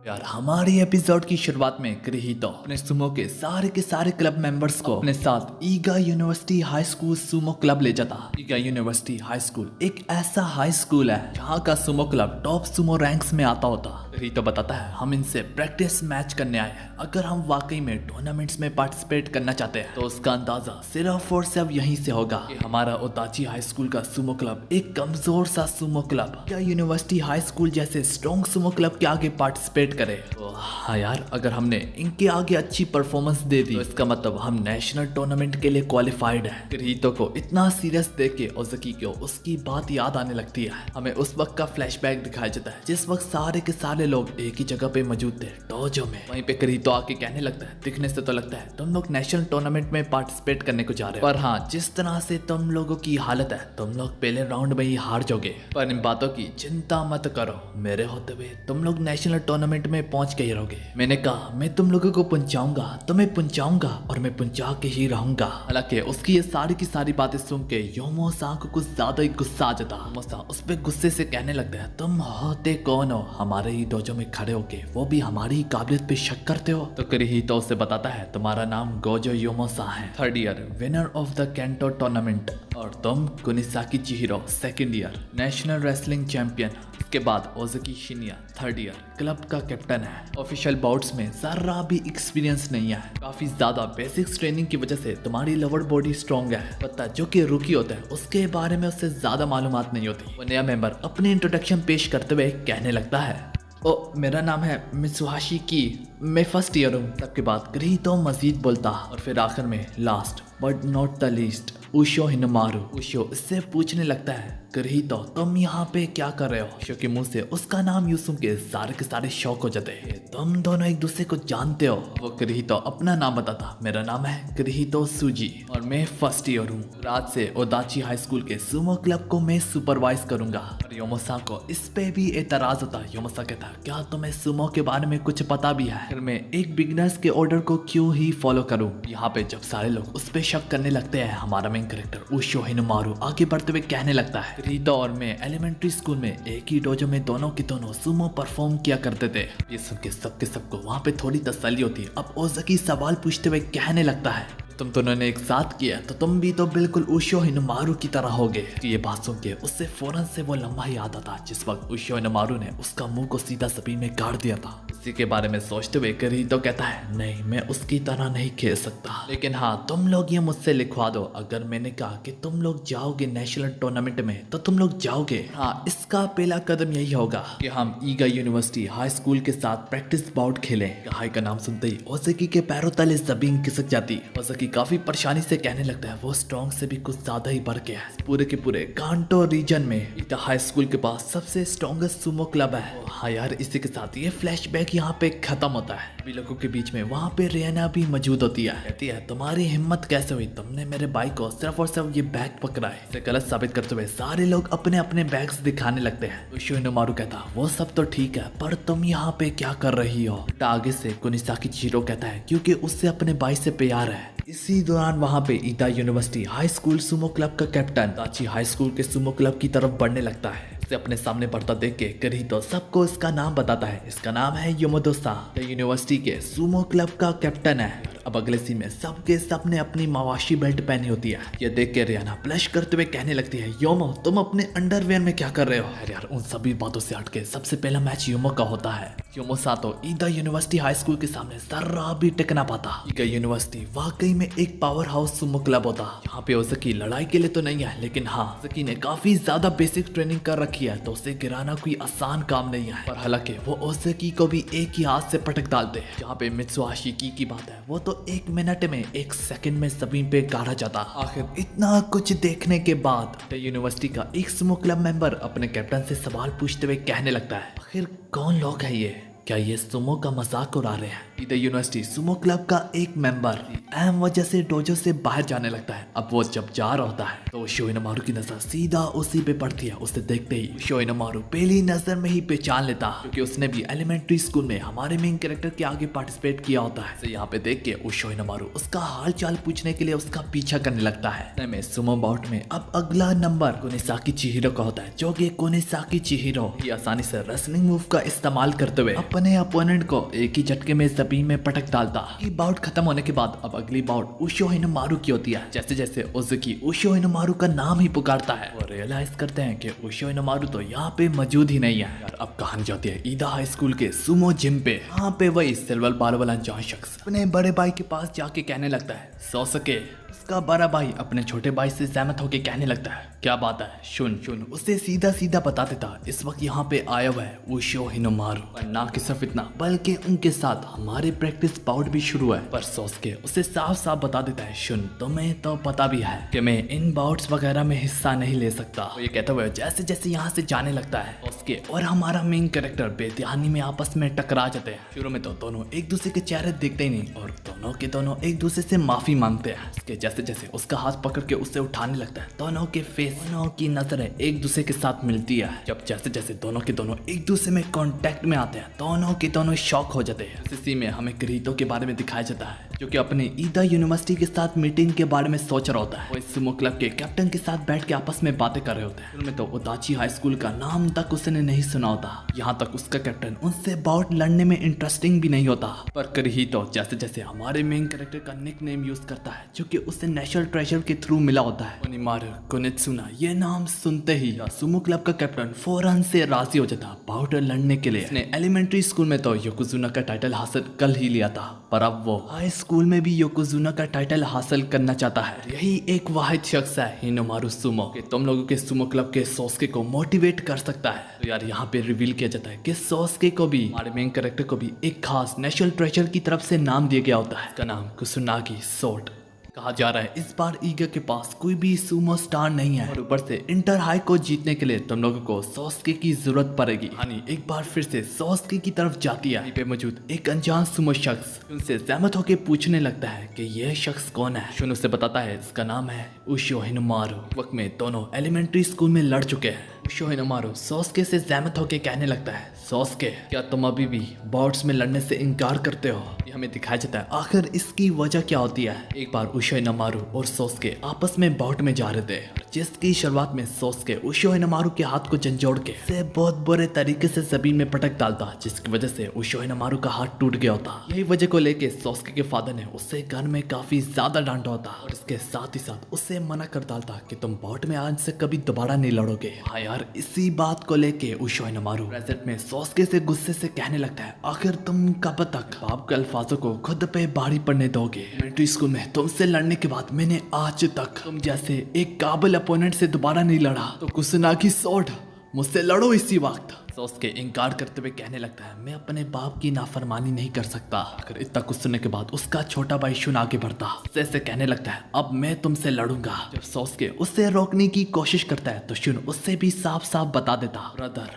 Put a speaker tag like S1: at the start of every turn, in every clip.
S1: यार हमारी एपिसोड की शुरुआत में क्रिहितो अपने सुमो के सारे क्लब मेंबर्स को अपने साथ ईगा university high school sumo club ले जाता। ईगा यूनिवर्सिटी हाई स्कूल एक ऐसा हाई स्कूल है जहाँ का Sumo club top Sumo ranks में आता होता। क्रिहितो बताता है हम इनसे प्रैक्टिस मैच करने आए हैं। अगर हम वाकई में टूर्नामेंट्स में पार्टिसिपेट करना चाहते हैं तो उसका अंदाजा सिर्फ और सिर्फ यहीं से होगा कि हमारा ओताची हाई स्कूल का सुमो क्लब एक कमजोर सा सुमो क्लब क्या यूनिवर्सिटी हाई स्कूल जैसे स्ट्रॉन्ग सुमो क्लब के आगे पार्टिसिपेट करे। तो हाँ यार, अगर हमने इनके आगे अच्छी परफॉर्मेंस दे दी तो इसका मतलब हम नेशनल टूर्नामेंट के लिए क्वालिफाइड है। क्रिहितो को इतना सीरियस देख के ओज़की को उसकी बात याद आने लगती है। हमें उस वक्त का फ्लैशबैक दिखाया जाता है जिस वक्त सारे के सारे लोग एक ही जगह पे मौजूद थे, डोजो में। वहीं पे क्रिहितो आके कहने लगता है दिखने से तो लगता है तुम लोग नेशनल टूर्नामेंट में पार्टिसिपेट करने को जा रहे हो, पर हाँ जिस तरह से तुम लोगों की हालत है तुम लोग पहले राउंड में ही हार जाओगे। पर इन बातों की चिंता मत करो, मेरे होते हुए तुम लोग नेशनल टूर्नामेंट में पहुंच के ही रहोगे। मैंने कहा मैं तुम लोगों को पहुंचाऊंगा, तुम्हें पहुंचाऊंगा और मैं पहुंचा के ही रहूंगा। हालांकि उसकी ये सारी की सारी बातें सुन के योमोसा को कुछ ज्यादा ही गुस्सा आ जाता। योमोसा उस पे गुस्से से कहने लगता है तुम होते कौन हो हमारे ही डोजो में खड़े होके वो भी हमारी ही काबिलियत पे शक करते हो। तो क्रिहितो उसे बताता है तुम्हारा नाम गोजो योमोसा है, 3rd year winner of the canto tournament, और तुम कुनिसाकी चिहिरो 2nd year national wrestling champion. इसके बाद ओज़की शिनिया 3rd ईयर क्लब का कैप्टन है। ऑफिशियल बाउट्स में जरा भी एक्सपीरियंस नहीं है। काफी ज्यादा बेसिक्स ट्रेनिंग की वजह से तुम्हारी लोअर बॉडी स्ट्रॉन्ग है। पता जो कि रुकी होता है उसके बारे में उससे ज्यादा मालूमात नहीं होती। वो नया मेंबर अपने इंट्रोडक्शन पेश करते हुए कहने लगता है ओ मेरा नाम है मित्सुहाशी की, मैं 1st ईयर हूँ। सबके बाद क्रिहितो मजीद बोलता और फिर आखिर में last but not the least Ushio Hinomaru. Ushio इससे पूछने लगता है क्रिहितो तुम यहाँ पे क्या कर रहे हो। उशो के मुंह से उसका नाम यूं सुन के सारे शौक हो जाते हैं, तुम दोनों एक दूसरे को जानते हो। वो क्रिहितो अपना नाम बताता, मेरा नाम है क्रिहितो सुजी और मैं 1st ईयर हूँ। रात से ओदाची हाई स्कूल के सुमो क्लब को मैं सुपरवाइज करूंगा। और योमोसा को इस पे भी एतराज होता। योमोसा कहता क्या तुम्हें सुमो के बारे में कुछ पता भी है, फिर मैं एक बिगिनर्स के ऑर्डर को क्यों ही फॉलो करूं। यहाँ पे जब सारे लोग उस पे शक करने लगते हैं हमारा मेन कैरेक्टर उशो हिनमारू आगे बढ़ते हुए कहने लगता है क्रिहितो और मैं एलिमेंट्री स्कूल में एक ही डोजो में दोनों की दोनों सुमो परफॉर्म किया करते थे। ये सुन के सबको वहाँ पे थोड़ी तसल्ली होती है। अब ओज़की सवाल पूछते हुए कहने लगता है तुम दोनों ने एक साथ किया तो तुम भी तो बिल्कुल उशो हिनमारू की तरह होगे। ये बात सुन के उससे फौरन से वो लम्हा याद आता जिस वक्त उशो हिनमारू ने उसका मुंह को सीधा जमीन में गाड़ दिया था। उसी के बारे में सोचते हुए क्रिहितो कहता है नहीं मैं उसकी तरह नहीं खेल सकता, लेकिन हाँ तुम लोग ये मुझसे लिखवा दो। अगर मैंने कहा कि तुम लोग जाओगे नेशनल टूर्नामेंट में तो तुम लोग जाओगे। हाँ इसका पहला कदम यही होगा कि हम ईगा यूनिवर्सिटी हाई स्कूल के साथ प्रैक्टिस बाउट खेलें। हाई का नाम सुनते ही ओज़की के पैरों तले जमीन खिसक जाती। ओज़की काफी परेशानी से कहने लगता है वो स्ट्रॉन्ग से भी कुछ ज्यादा ही बढ़ गया है। पूरे के पूरे कांटो रीजन में ईटा हाई स्कूल के पास सबसे स्ट्रॉन्गेस्ट सुमो क्लब है। हाँ यार इसी के साथ ये फ्लैशबैक यहाँ पे खत्म होता है। सभी लोगों के बीच में वहाँ पे रियाना भी मौजूद होती है। कहती है तुम्हारी हिम्मत कैसे हुई, तुमने मेरे भाई को सिर्फ और सिर्फ ये बैग पकड़ा है। इसे गलत साबित करते हुए सारे लोग अपने अपने बैग्स दिखाने लगते हैं। उशो हिनमारू कहता वो सब तो ठीक है पर तुम यहाँ पे क्या कर रही हो। आगे से कुनिसाकी चिहिरो कहता है क्योंकि उससे अपने भाई से प्यार है। इसी दौरान वहाँ पे ईटा university high school sumo club का कैप्टन ताची हाई स्कूल के सुमो क्लब की तरफ बढ़ने लगता है। उसे अपने सामने बढ़ता देख के क्रिहितो सबको इसका नाम बताता है। इसका नाम है योमोदोसा, यूनिवर्सिटी के सुमो क्लब का कैप्टन है। अब अगले सीन में सबके सबने अपनी मावाशी बेल्ट पहनी होती है। ये देख के रियाना ब्लश करते हुए कहने लगती है योमो तुम अपने अंडरवेयर में क्या कर रहे हो। यार उन सभी बातों से हटके सबसे पहला मैच योमो का होता है। योमोसा तो ईगा यूनिवर्सिटी हाई स्कूल के सामने जरा भी टिक ना पाता। ईगा यूनिवर्सिटी वाकई में एक पावर हाउस सुमो क्लब होता। यहाँ पे ओज़की लड़ाई के लिए तो नहीं है, लेकिन हाँ ओज़की ने काफी ज्यादा बेसिक ट्रेनिंग कर रखी है तो उसे गिराना कोई आसान काम नहीं है। और हालांकि वो ओज़की को भी एक ही हाथ से पटक डालते हैं। जहाँ पे मित्सुहाशी की बात है वो तो 1 मिनट में 1 सेकंड में जमीन पे गाड़ा जाता। आखिर इतना कुछ देखने के बाद यूनिवर्सिटी का एक सुमो क्लब मेंबर अपने कैप्टन से सवाल पूछते हुए कहने लगता है आखिर कौन लोग है ये, क्या ये सुमो का मजाक उड़ा रहे हैं ईदा यूनिवर्सिटी सुमो क्लब का एक मेंबर अहम वजह से डोजो से बाहर जाने लगता है। अब वो जब जा रहा होता है तो उशो इनोमारू की नजर सीधा उसी पे पड़ती है। उसे देखते ही उशो इनोमारू पहली नजर में ही पहचान लेता क्योंकि उसने भी एलिमेंट्री स्कूल में हमारे मेन कैरेक्टर के आगे पार्टिसिपेट किया होता है। तो यहाँ पे देख के उशो इनोमारू उसका हाल चाल पूछने के लिए उसका पीछा करने लगता है। में सुमो बाउट में अब अगला नंबर कोनेसाकी चिहिरो का होता है, जो कि कोनेसाकी चिहिरो ये आसानी से रेसलिंग मूव का इस्तेमाल करते हुए अपने अपोनेंट को एक ही झटके में जमीन में पटक डालता। ये बाउट खत्म होने के बाद अब अगली बाउट उशो इनोमारू की होती है। जैसे जैसे उजुकी उशो इनोमारू का नाम ही पुकारता है वो रियलाइज करते हैं कि उशो इनोमारू तो यहाँ पे मौजूद ही नहीं है। यार अब कहानी जाती है ईदा हाई स्कूल के सुमो जिम पे। यहाँ पे वही सिल्वर बाल वाला अनजान शख्स अपने बड़े भाई के पास जाके कहने लगता है सोसके। उसका बड़ा भाई अपने छोटे भाई से सहमत होकर कहने लगता है क्या बात है शुन उसे सीधा सीधा बता देता इस वक्त यहाँ पे आया हुआ है उशो इनोमारू। और ना कि सिर्फ इतना बल्कि उनके साथ हमारे प्रैक्टिस बाउट भी शुरू है। पर सोसके उसे साफ साफ बता देता है शुन तुम्हें तो पता भी है कि मैं इन बाउट्स वगैरह में हिस्सा नहीं ले सकता। तो ये कहते हुए जैसे जैसे यहाँ से जाने लगता है सोसके और हमारा मेन कैरेक्टर बेध्यानी में आपस में टकरा जाते हैं। शुरू में तो दोनों एक दूसरे के चेहरे देखते ही नहीं और दोनों के दोनों एक दूसरे से माफी मांगते हैं। उसके जैसे जैसे उसका हाथ पकड़ के उसे उठाने लगता है दोनों के फेस दोनों की नजरें एक दूसरे के साथ मिलती है। जब जैसे जैसे दोनों के दोनों एक दूसरे में कांटेक्ट में आते हैं दोनों के दोनों शॉक हो जाते हैं। इसी में हमें किरीतो के बारे में दिखाया जाता है जो कि अपने ईदा यूनिवर्सिटी के साथ मीटिंग के बारे में सोच रहा होता है। वो इस सुमो क्लब के कैप्टन के साथ बैठ के आपस में बातें कर रहे होते हैं। शुरू में तो उदाची हाई स्कूल का नाम तक उसने नहीं सुना होता। यहाँ तक उसका कैप्टन उनसे बाउट लड़ने में इंटरेस्टिंग भी नहीं होता। पर किरीतो जैसे जैसे हमारे मेन कैरेक्टर का निक नेम यूज करता है जो कि उसे नेशनल ट्रेजर के थ्रू मिला होता है ओनिमारू कोनेत्सुना। ये नाम सुनते ही सुमो क्लब का कैप्टन फौरन से राजी हो जाता बाउट लड़ने के लिए। उसने एलिमेंट्री स्कूल में तो योकोजुना का टाइटल हासिल कर ही लिया था पर अब वो हाई स्कूल में भी योकोजुना का टाइटल हासिल करना चाहता है। यही एक वाहिद शख्स है हिनोमारू सुमो कि तुम लोगों के सुमो क्लब के सोसके को मोटिवेट कर सकता है। तो यार यहाँ पे रिवील किया जाता है कि सोसके को भी हमारे मेन कैरेक्टर को भी एक खास नेशनल ट्रेजर की तरफ से नाम दिया गया होता है। इसका नाम कुसुनागी सोर्ड। कहा जा रहा है इस बार ईगा के पास कोई भी सुमो स्टार नहीं है और ऊपर से इंटर हाई को जीतने के लिए तुम लोगों को सोसके की जरूरत पड़ेगी। यानी एक बार फिर से सोसके की तरफ जाती है। यहीं पे मौजूद एक अनजान सुमो शख्स उनसे सहमत होकर पूछने लगता है कि यह शख्स कौन है। शुन उसे बताता है इसका नाम है उशो इनोमारू। वक्त में दोनों एलिमेंट्री स्कूल में लड़ चुके हैं। उशो इनोमारू सोसके से सहमत होकर कहने लगता है सोसके क्या तुम अभी भी बाउट्स में लड़ने से इनकार करते हो। ये हमें दिखाया जाता है आखिर इसकी वजह क्या होती है। एक बार उशो इनोमारू और सोसके आपस में बाउट में जा रहे थे जिसकी शुरुआत में सोसके उशो इनोमारू के हाथ को झंझोड़ के से बहुत बुरे तरीके से जमीन में पटक डालता जिसकी वजह से उशो इनोमारू का हाथ टूट गया होता। यही वजह को लेके सोसके के फादर ने उसे घर में काफी ज्यादा डांटा होता और इसके साथ ही साथ उसे मना कर डालता कि तुम बाउट में आज से कभी दोबारा नहीं लड़ोगे। हाँ यार इसी बात को लेके उशो इनोमारू प्रेजेंट में सोसके से गुस्से से कहने लगता है आखिर तुम कब तक बाप के अल्फाजों को खुद पे भारी पड़ने दोगे। एलिमेंट्री स्कूल में तुमसे लड़ने के बाद मैंने आज तक तुम जैसे एक काबिल अपोनेंट से दोबारा नहीं लड़ा तो कुसुनागी सोर्ड मुझसे लड़ो इसी वक्त। सोसके इनकार करते हुए कहने लगता है मैं अपने बाप की नाफरमानी नहीं कर सकता। अगर इतना कुछ सुनने के बाद उसका छोटा भाई शुन आगे बढ़ता से कहने लगता है अब मैं तुमसे लड़ूंगा। जब सोसके उससे रोकने की कोशिश करता है तो शुन उससे भी साफ साफ बता देता ब्रदर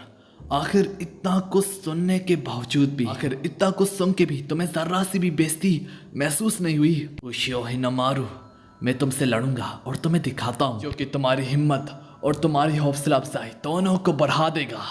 S1: आखिर इतना कुछ सुनने के बावजूद भी आखिर इतना कुछ सुन के भी तुम्हें जरा सी भी बेइज्जती महसूस नहीं हुई। उशो इनोमारू मैं तुमसे लड़ूंगा और तुम्हें दिखाता हूँ जो कि तुम्हारी हिम्मत और तुम्हारी हौसला अफजाई दोनों को बढ़ा देगा।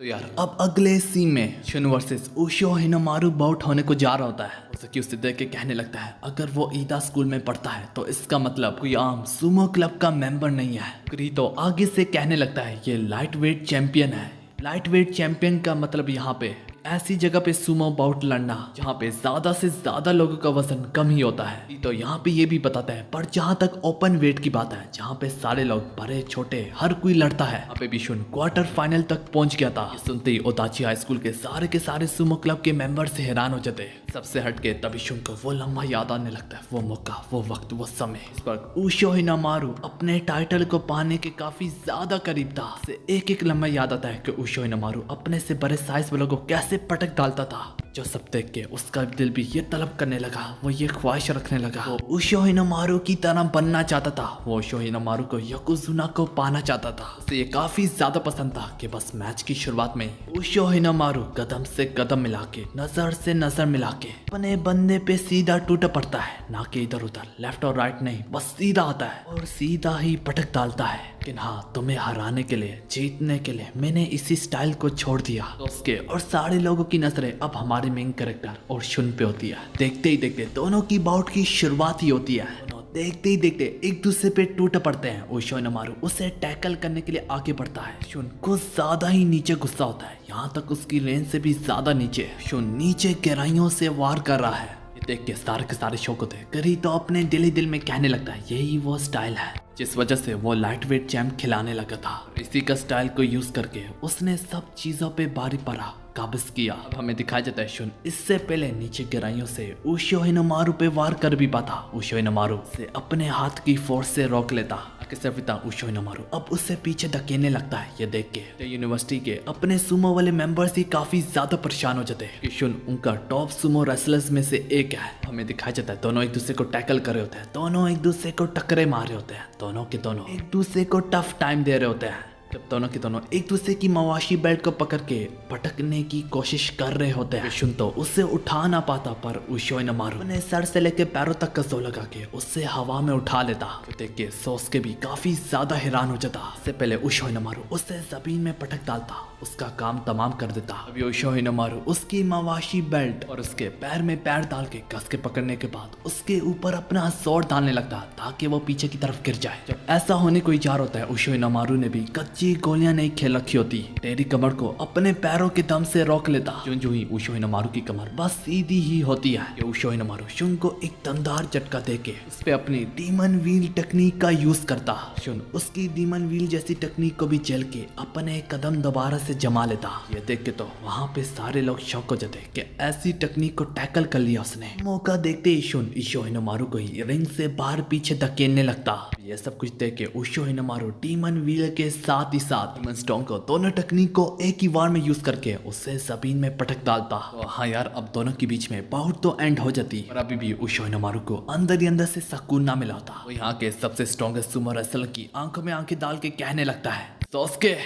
S1: तो यार अब अगले सीन में शुन वर्सेस उशो इनोमारू बाउट होने को जा रहा होता है। उसकी उसे देख के कहने लगता है अगर वो ईदा स्कूल में पढ़ता है तो इसका मतलब कोई आम सुमो क्लब का मेंबर नहीं है। किरीतो आगे से कहने लगता है ये लाइट वेट चैंपियन है। लाइट वेट चैंपियन का मतलब यहाँ पे ऐसी जगह पे सुमो बाउट लड़ना जहाँ पे ज्यादा से ज्यादा लोगों का वजन कम ही होता है। तो यहाँ पे ये भी बताता है पर जहाँ तक ओपन वेट की बात है जहाँ पे सारे लोग बड़े छोटे हर कोई लड़ता है यहाँ पे भी शुन क्वार्टर फाइनल तक पहुंच गया था। सुनते ही ओताची हाई स्कूल के सारे सुमो क्लब के मेंबर से हैरान हो जाते। सबसे हटके तभी शुन को वो लम्हा याद आने लगता है, वो मौका, वो वक्त, वो समय। इस पर उशो इनोमारू अपने टाइटल को पाने के काफी ज्यादा करीब था। से एक एक लम्हा याद आता है कि उशो इनोमारू अपने से बड़े साइज वालों को कैसे पटक डालता था। जो सब देख के उसका दिल भी ये तलब करने लगा, वो ये ख्वाहिश रखने लगा, वो उशो हिनोमारू की तरह बनना चाहता था। वो उशो हिनोमारू को योकोजुना को पाना चाहता था। उसे ये काफी ज्यादा पसंद था कि बस मैच की शुरुआत में उशो हिनोमारू कदम से कदम मिला के, नजर से नजर मिला के अपने बंदे पे सीधा टूट पड़ता है, ना कि इधर उधर लेफ्ट और राइट नहीं, बस सीधा आता है और सीधा ही पटक डालता है। लेकिन हाँ, तुम्हें हराने के लिए, जीतने के लिए मैंने इसी स्टाइल को छोड़ दिया। तो उसके और सारे लोगों की नजरें अब हमारे मेन कैरेक्टर और शुन पे होती है। देखते ही देखते दोनों की बाउट की शुरुआत ही होती है। दोनों देखते ही देखते एक दूसरे पे टूट पड़ते हैं। उशो हिनोमारू उसे टैकल करने के लिए आगे बढ़ता है। शुन को ज्यादा ही नीचे गुस्सा होता है, यहाँ तक उसकी रेंज से भी ज्यादा नीचे। शुन नीचे गहराइयों से वार कर रहा है। ये देख के सारे शौक होते हैं। करी तो अपने दिल ही दिल में कहने लगता है यही वो स्टाइल है जिस वजह से वो लाइट वेट चैंप खिलाने लगा था। इसी का स्टाइल को यूज करके उसने सब चीजों पे बारी पड़ा काबिज किया। अब हमें दिखाया जाता है शुन इससे पहले नीचे गहराइयों से उशो हिनोमारू पे वार कर भी पाता। उशो हिनोमारू से अपने हाथ की फोर्स से रोक लेता। सिर्फ इतना, उशो हिनोमारू अब उससे पीछे धकेलने लगता है। ये देख के यूनिवर्सिटी के अपने सुमो वाले मेंबर्स ही काफी ज्यादा परेशान हो जाते हैं कि शुन उनका टॉप सुमो रेसलर्स में से एक है। हमें दिखाया जाता है दोनों एक दूसरे को टैकल कर रहे होते हैं, दोनों एक दूसरे को टक्करे मार रहे होते हैं, दोनों के दोनों एक दूसरे को टफ टाइम दे रहे होते हैं। जब दोनों के दोनों एक दूसरे की मवाशी बेल्ट को पकड़ के पटकने की कोशिश कर रहे होते हैं। शुन तो उससे उठा ना पाता, पर उशो हिनोमारू ने सर से लेके पैरों तक का जोर लगा के उससे हवा में उठा लेता। देख के सोस्के भी काफी ज्यादा हैरान हो जाता। इससे पहले उशो हिनोमारू उससे जमीन में पटक डालता, उसका काम तमाम कर देता। अभी उशो हिनोमारू उसकी मवाशी बेल्ट और उसके पैर में पैर डाल के कस के पकड़ने के बाद उसके ऊपर अपना जोर डालने लगता ताकि वो पीछे की तरफ गिर जाए। जब ऐसा होने को इजार होता है, उशो हिनोमारू ने भी कच्ची गोलियां नहीं खेल रखी होती, तेरी कमर को अपने पैरों के दम से रोक लेता। जो ही उशो हिनोमारू की कमर बस सीधी ही होती है। ये उशो हिनोमारू शुन को एक दमदार झटका देके उस पे अपनी डीमन व्हील टेक्निक का यूज करता। शुन उसकी डीमन व्हील जैसी टेक्निक को भी झेल के अपने कदम दोबारा से जमा लेता। ये देख के तो वहाँ पे सारे लोग शॉक हो जाते कि ऐसी टेक्निक को टैकल कर लिया उसने। मौका देखते ही शुन उशो हिनोमारू को ही रिंग से बाहर पीछे धकेलने लगता। ये सब कुछ देख के उशो हिनोमारू डीमन व्हील के साथ ही साथ डीमन स्टोन को, दोनों टेक्निक को एक ही बार में यूज करके उससे जमीन में पटक डालता। तो हाँ यार, अब दोनों के बीच में बाउट तो एंड हो जाती, और अभी भी उशो हिनोमारू को अंदर ही अंदर से सुकून ना मिला होता। वो यहाँ के सबसे स्ट्रॉन्गेस्ट सुमो रेसलर की आंखों में आंखें डाल के कहने लगता है, सोस्के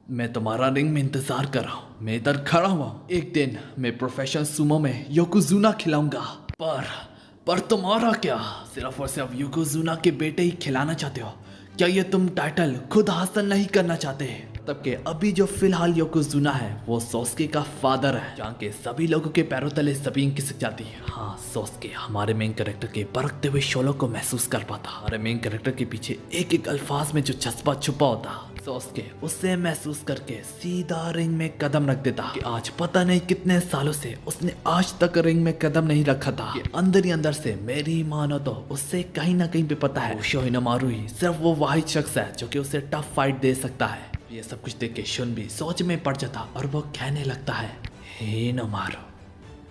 S1: मैं तुम्हारा रिंग में इंतजार कर रहा हूँ, मैं इधर खड़ा हुआ हूँ। एक दिन मैं प्रोफेशनल सुमो में योकोजुना खिलाऊंगा, पर तुम्हारा क्या, सिर्फ और सिर्फ योकोजुना के बेटे ही खिलाना चाहते हो? क्या ये तुम टाइटल खुद हासिल नहीं करना चाहते? तब के अभी जो फिलहाल योकोजुना है वो सोस्के का फादर है, जहाँ के सभी लोगों के पैरों तले जमीन खिसक जाती है। हाँ, सोस्के हमारे मेन कैरेक्टर के बरकते हुए शोलों को महसूस कर पाता। हमारे मेन कैरेक्टर के पीछे एक एक अल्फाज में जो जज्बा छुपा होता, सोस्के उससे महसूस करके सीधा रिंग में कदम रख देता। कि आज पता नहीं कितने सालों से उसने आज तक रिंग में कदम नहीं रखा था। कि अंदर ही अंदर से मेरी मानो तो उससे कहीं ना कहीं पे पता है उशो हिनोमारू ही सिर्फ वो वाहिद शख्स है जो कि उसे टफ फाइट दे सकता है। ये सब कुछ देख के शुन भी सोच में पड़ जाता और वो कहने लगता है, हिनोमारू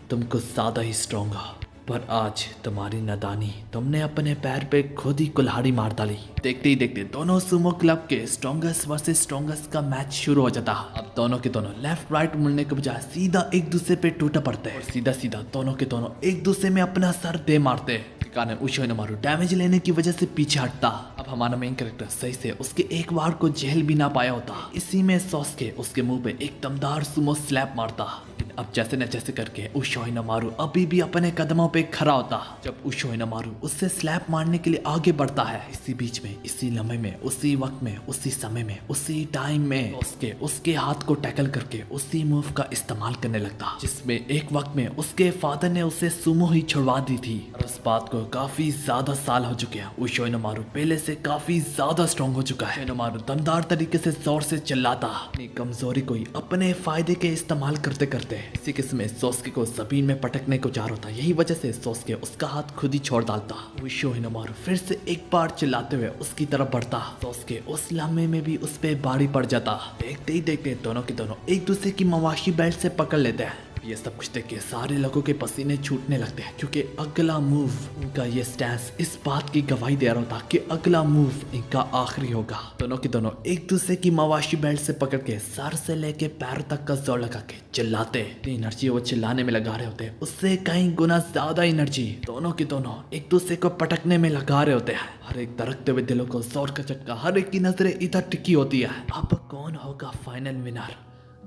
S1: तुम कुछ ज्यादा ही स्ट्रॉन्ग हो, पर आज तुम्हारी नादानी, तुमने अपने पैर पे खुद ही कुल्हाड़ी मार डाली। देखते ही देखते दोनों सुमो क्लब के स्ट्रॉन्गेस्ट वर्सेस स्ट्रॉन्गेस्ट का मैच शुरू हो जाता। अब दोनों के दोनों लेफ्ट राइट मुड़ने के बजाय सीधा एक दूसरे पे टूटा पड़ते हैं और सीधा सीधा दोनों के दोनों एक दूसरे में अपना सर दे मारते। कारण उशो हिनोमारू डैमेज लेने की वजह से पीछे हटता। अब हमारा मेन कैरेक्टर सही से उसके एक बार को झेल भी ना पाया होता। इसी में सोस्के उसके मुंह पे एक दमदार सुमो स्लैप मारता। अब जैसे न जैसे करके उशो हिनोमारू अभी भी अपने कदमों पे खड़ा होता। जब उशो हिनोमारू उससे स्लैप मारने के लिए आगे बढ़ता है, इसी बीच में, इसी लम्हे में, उसी वक्त में, उसी समय में, उसी टाइम में उसके हाथ को टैकल करके उसी मूव का इस्तेमाल करने लगता जिसमें एक वक्त में उसके फादर ने उसे सुमो ही छुड़वा दी थी। और उस बात को काफी ज्यादा साल हो चुके हैं। उशो हिनोमारू पहले से काफी ज्यादा स्ट्रॉन्ग हो चुका है। हिनोमारू दमदार तरीके से जोर से चिल्लाता, अपनी कमजोरी को ही अपने फायदे के इस्तेमाल करते करते इसी किस्म में सोस्के को जमीन में पटकने को जार होता। यही वजह से सोस्के उसका हाथ खुद ही छोड़ डालता। उशो हिनोमारू फिर से एक बार चिल्लाते हुए उसकी तरफ बढ़ता। सोस्के उस लम्हे में भी उस पे भारी पड़ जाता। देखते ही देखते दोनों के दोनों एक दूसरे की मवाशी बेल्ट से पकड़ लेते हैं। ये सब कुछ देख के सारे लोगों के पसीने छूटने लगते हैं क्योंकि अगला मूव इनका ये स्टैंस इस बात की गवाही दे रहा होता कि अगला मूव इनका आखिरी होगा। दोनों के दोनों एक दूसरे की मवाशी बेल्ट से पकड़ के सर से लेके पैर तक का जोर लगा के चिल्लाते। एनर्जी वो चिल्लाने में लगा रहे होते हैं उससे कई गुना ज्यादा एनर्जी दोनों के दोनों एक दूसरे को पटकने में लगा रहे होते हैं। हर एक धड़कते हुए दिलों को जोर का झटका, हर एक की नजरें इधर टिकी होती है। अब कौन होगा फाइनल विनर,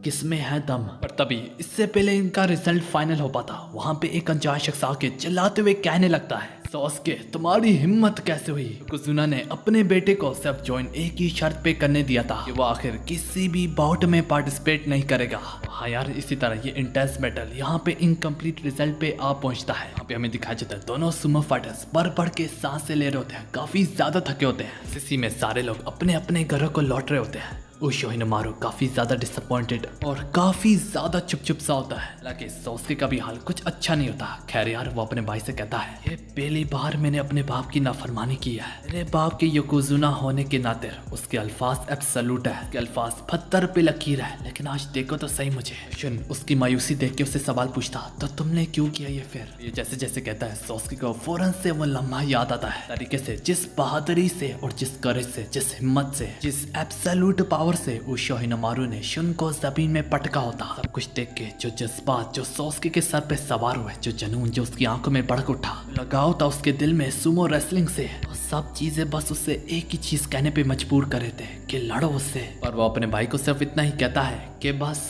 S1: किसमें है दम। पर तभी इससे पहले इनका रिजल्ट फाइनल हो पाता वहां पे एक अनजान शख्स आके चिल्लाते हुए कहने लगता है, सॉस्के तुम्हारी हिम्मत कैसे हुई। योकोजुना ने अपने बेटे को सिर्फ ज्वाइन एक ही शर्त पे करने दिया था कि वो आखिर किसी भी बाउट में पार्टिसिपेट नहीं करेगा। हाँ यार, इसी तरह ये इंटेंस बैटल यहाँ पे इनकम्प्लीट रिजल्ट पे आ पहुंचता है। यहाँ पे हमें दिखाया जाता है दोनों सुमो फाइटर्स बढ़ के सांसें ले रहे होते हैं, काफी ज्यादा थके होते हैं। इसी में सारे लोग अपने अपने घरों को लौट रहे होते हैं। उशो हिनोमारू काफी ज्यादा डिसअपॉइंटेड और काफी ज्यादा चुप सा होता है। हालांकि सॉस्के का भी हाल कुछ अच्छा नहीं होता। खैर यार, वो अपने भाई से कहता है, ये पहली बार मैंने अपने बाप की नाफरमानी की है। मेरे बाप के योकोजुना होने के नाते उसके अल्फाज एब्सोल्यूट है, उसके अल्फाज पत्थर पे लकीर है। लेकिन आज देखो तो सही मुझे। शुन उसकी मायूसी देख के उससे सवाल पूछता, तो तुमने क्यों किया ये फिर। ये जैसे जैसे कहता है सॉस्के को फौरन से वो लम्हा याद आता है। तरीके से, जिस बहादुरी से और जिस करेज से, जिस हिम्मत से, जिस एब्सोल्यूट पावर से उशो हिनोमारू ने शुन को जमीन में पटका होता। सब कुछ देख के जो जज्बात जो सॉस्के के सर पे सवार हुए, जो जनून जो उसकी आंखों में भड़क उठा, लगाव था उसके दिल में सुमो रेसलिंग से, तो सब चीजें बस उससे एक ही चीज कहने पे मजबूर कर रहे थे कि लड़ो उससे। पर वो अपने भाई को सिर्फ इतना ही कहता है कि बस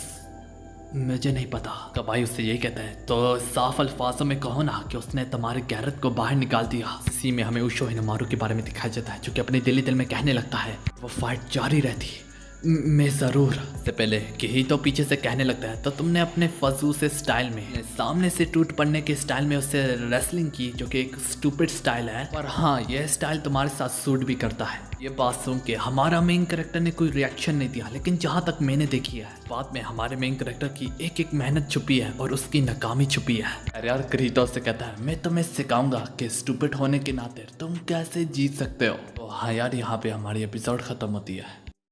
S1: मुझे नहीं पता। का भाई उससे यही कहता है, तो साफ अल्फाजों में कहो ना कि उसने तुम्हारे गैरत को बाहर निकाल दिया। इसी में हमें उशो हिनोमारू के बारे में दिखाया जाता है जो कि अपने दिल में कहने लगता है वो फाइट जारी रहती। मैं जरूर। से पहले कि ही तो पीछे से कहने लगता है, तो तुमने अपने फजू से स्टाइल में, सामने से टूट पड़ने के स्टाइल में उससे रेसलिंग की, जो कि एक स्टूपिड स्टाइल है। पर हाँ, यह स्टाइल तुम्हारे साथ सूट भी करता है। ये बात सुन के हमारा मेन कैरेक्टर ने कोई रिएक्शन नहीं दिया, लेकिन जहाँ तक मैंने देखी है बाद में हमारे मेन कैरेक्टर की एक एक मेहनत छुपी है और उसकी नाकामी छुपी है। अरे यार, क्रीतो से कहता है, मैं तुम्हें सिखाऊंगा कि स्टूपिड होने के नाते तुम कैसे जीत सकते हो। तो हाँ यार, यहाँ पे हमारी एपिसोड खत्म होती है।